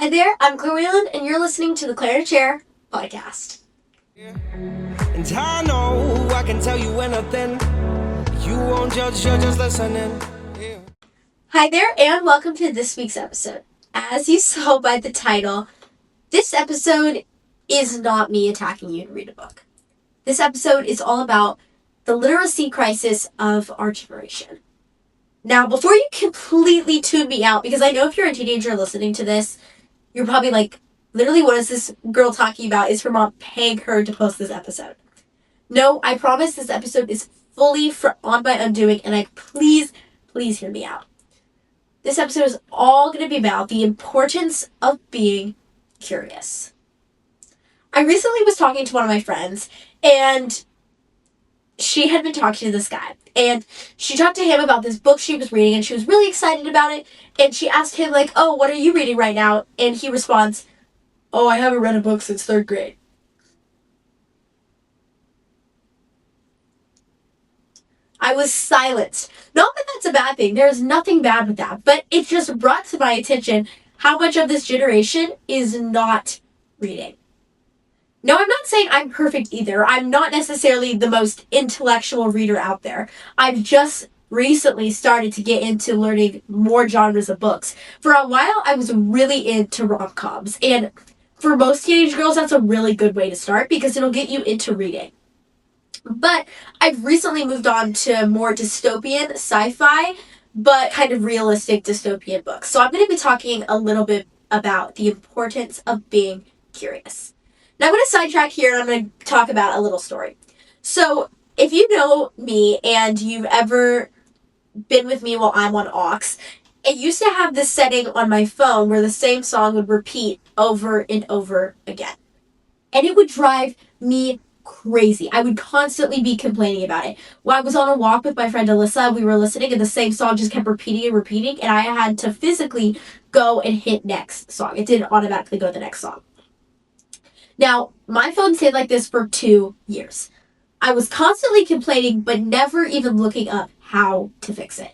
Hi there, I'm Claire Whelan, and you're listening to the Claire in a Chair podcast. And I know I can tell you anything. You won't judge, you're just listening. Yeah. Hi there, and welcome to this week's episode. As you saw by the title, this episode is not me attacking you to read a book. This episode is all about the literacy crisis of our generation. Now, before you completely tune me out, because I know if you're a teenager listening to this, you're probably like, literally, what is this girl talking about? Is her mom paying her to post this episode? No, I promise this episode is fully on my undoing, and please hear me out. This episode is all going to be about the importance of being curious. I recently was talking to one of my friends, and she had been talking to this guy, and she talked to him about this book she was reading, and she was really excited about it, and she asked him, like, oh, what are you reading right now? And he responds, oh, I haven't read a book since 3rd grade. I was silenced. Not that that's a bad thing. There's nothing bad with that, but it just brought to my attention how much of this generation is not reading. No, I'm not saying I'm perfect either. I'm not necessarily the most intellectual reader out there. I've just recently started to get into learning more genres of books. For a while, I was really into rom-coms. And for most teenage girls, that's a really good way to start because it'll get you into reading. But I've recently moved on to more dystopian sci-fi, but kind of realistic dystopian books. So I'm going to be talking a little bit about the importance of being curious. Now I'm going to sidetrack here and I'm going to talk about a little story. So if you know me and you've ever been with me while I'm on aux, it used to have this setting on my phone where the same song would repeat over and over again. And it would drive me crazy. I would constantly be complaining about it. When I was on a walk with my friend Alyssa, we were listening and the same song just kept repeating, and I had to physically go and hit next song. It didn't automatically go to the next song. Now, my phone stayed like this for 2 years. I was constantly complaining, but never even looking up how to fix it.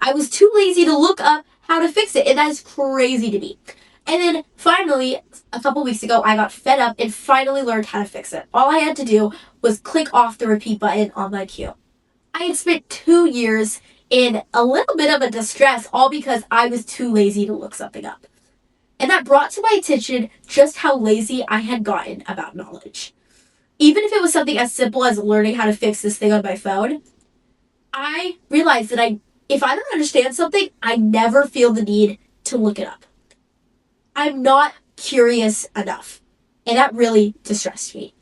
I was too lazy to look up how to fix it, and that's crazy to me. And then finally, a couple weeks ago, I got fed up and finally learned how to fix it. All I had to do was click off the repeat button on my queue. I had spent 2 years in a little bit of a distress, all because I was too lazy to look something up. And that brought to my attention just how lazy I had gotten about knowledge. Even if it was something as simple as learning how to fix this thing on my phone, I realized that if I don't understand something, I never feel the need to look it up. I'm not curious enough. And that really distressed me.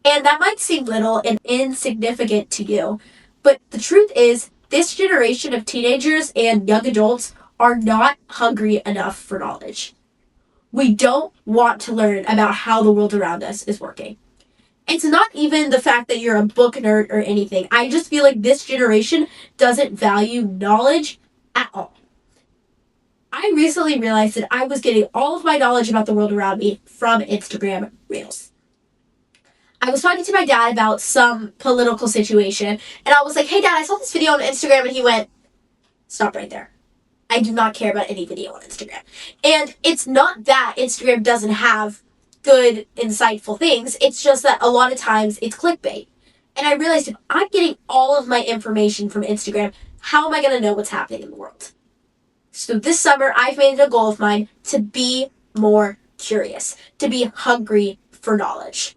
And that might seem little and insignificant to you, but the truth is, this generation of teenagers and young adults are not hungry enough for knowledge. We don't want to learn about how the world around us is working. It's not even the fact that you're a book nerd or anything. I just feel like this generation doesn't value knowledge at all. I recently realized that I was getting all of my knowledge about the world around me from Instagram Reels. I was talking to my dad about some political situation, and I was like, hey, Dad, I saw this video on Instagram, and he went, stop right there. I do not care about any video on Instagram. And it's not that Instagram doesn't have good, insightful things. It's just that a lot of times it's clickbait. And I realized if I'm getting all of my information from Instagram, how am I going to know what's happening in the world? So this summer, I've made it a goal of mine to be more curious, to be hungry for knowledge.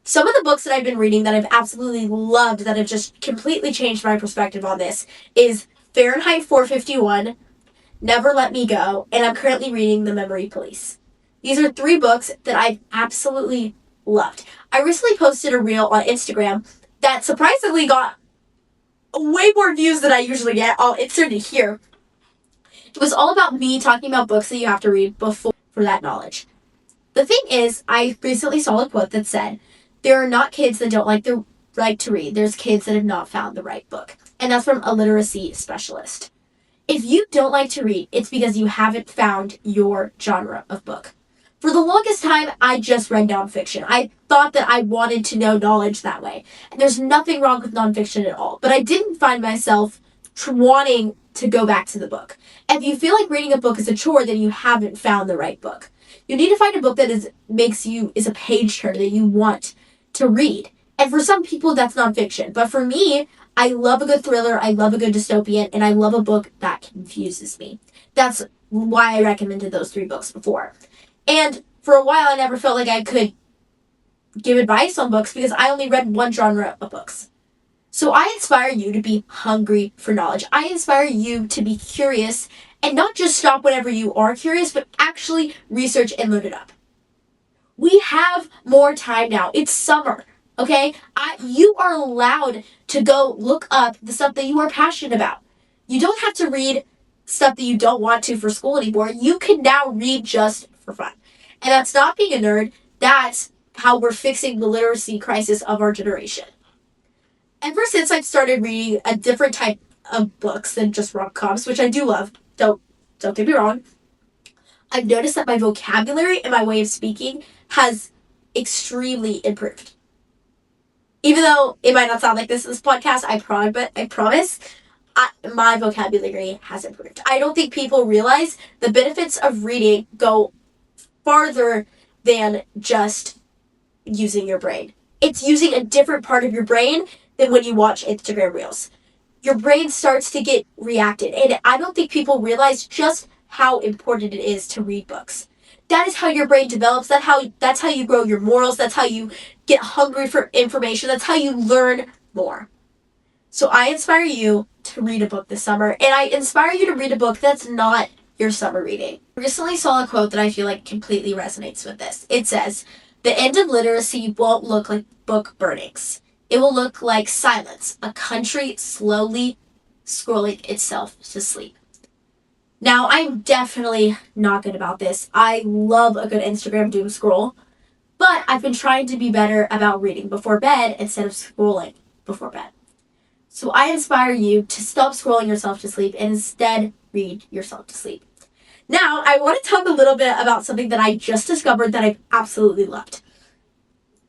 Some of the books that I've been reading that I've absolutely loved, that have just completely changed my perspective on this, is Fahrenheit 451, Never Let Me Go, and I'm currently reading The Memory Police. These are 3 books that I've absolutely loved. I recently posted a reel on Instagram that surprisingly got way more views than I usually get. I'll insert it here. It was all about me talking about books that you have to read before for that knowledge. The thing is, I recently saw a quote that said, there are not kids that don't like to read. There's kids that have not found the right book. And that's from a literacy specialist. If you don't like to read, it's because you haven't found your genre of book. For the longest time, I just read nonfiction. I thought that I wanted to know knowledge that way. And there's nothing wrong with nonfiction at all. But I didn't find myself wanting to go back to the book. If you feel like reading a book is a chore, then you haven't found the right book. You need to find a book that is a page turner that you want to read. And for some people, that's nonfiction. But for me, I love a good thriller, I love a good dystopian, and I love a book that confuses me. That's why I recommended those 3 books before. And for a while, I never felt like I could give advice on books because I only read one genre of books. So I inspire you to be hungry for knowledge. I inspire you to be curious and not just stop whenever you are curious, but actually research and learn it up. We have more time now. It's summer, okay? You are allowed to go look up the stuff that you are passionate about. You don't have to read stuff that you don't want to for school anymore. You can now read just for fun. And that's not being a nerd. That's how we're fixing the literacy crisis of our generation. Ever since I've started reading a different type of books than just rom-coms, which I do love, don't get me wrong, I've noticed that my vocabulary and my way of speaking has extremely improved. Even though it might not sound like this in this podcast, I promise, my vocabulary has improved. I don't think people realize the benefits of reading go farther than just using your brain. It's using a different part of your brain than when you watch Instagram Reels. Your brain starts to get reacted, and I don't think people realize just how important it is to read books. That is how your brain develops. That's how you grow your morals. That's how you get hungry for information. That's how you learn more. So I inspire you to read a book this summer, and I inspire you to read a book that's not your summer reading. I recently saw a quote that I feel like completely resonates with this. It says, "The end of literacy won't look like book burnings. It will look like silence, a country slowly scrolling itself to sleep." Now, I'm definitely not good about this. I love a good Instagram doom scroll, but I've been trying to be better about reading before bed instead of scrolling before bed. So I inspire you to stop scrolling yourself to sleep and instead read yourself to sleep. Now, I want to talk a little bit about something that I just discovered that I've absolutely loved.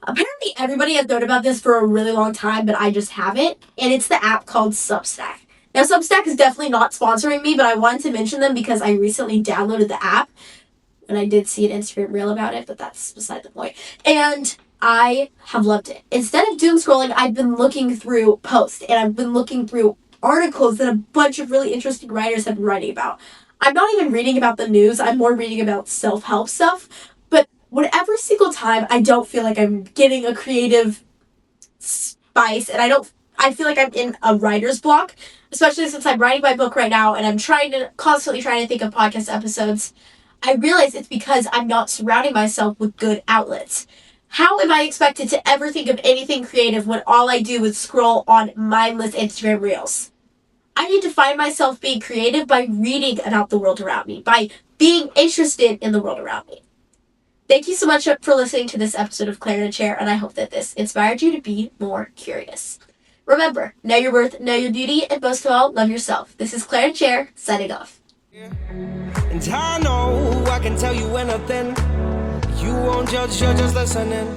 Apparently, everybody has known about this for a really long time, but I just haven't, and it's the app called Substack. Now, Substack is definitely not sponsoring me, but I wanted to mention them because I recently downloaded the app, and I did see an Instagram reel about it, but that's beside the point. And I have loved it. Instead of doom scrolling, I've been looking through posts, and I've been looking through articles that a bunch of really interesting writers have been writing about. I'm not even reading about the news, I'm more reading about self-help stuff, but whatever single time I don't feel like I'm getting a creative spice, and I feel like I'm in a writer's block, especially since I'm writing my book right now and I'm constantly trying to think of podcast episodes. I realize it's because I'm not surrounding myself with good outlets. How am I expected to ever think of anything creative when all I do is scroll on mindless Instagram Reels? I need to find myself being creative by reading about the world around me, by being interested in the world around me. Thank you so much for listening to this episode of Claire in a Chair, and I hope that this inspired you to be more curious. Remember, know your worth, know your beauty, and most of all, love yourself. This is Claire in a Chair, signing off. And I know I can tell you anything. You won't judge, you're just listening.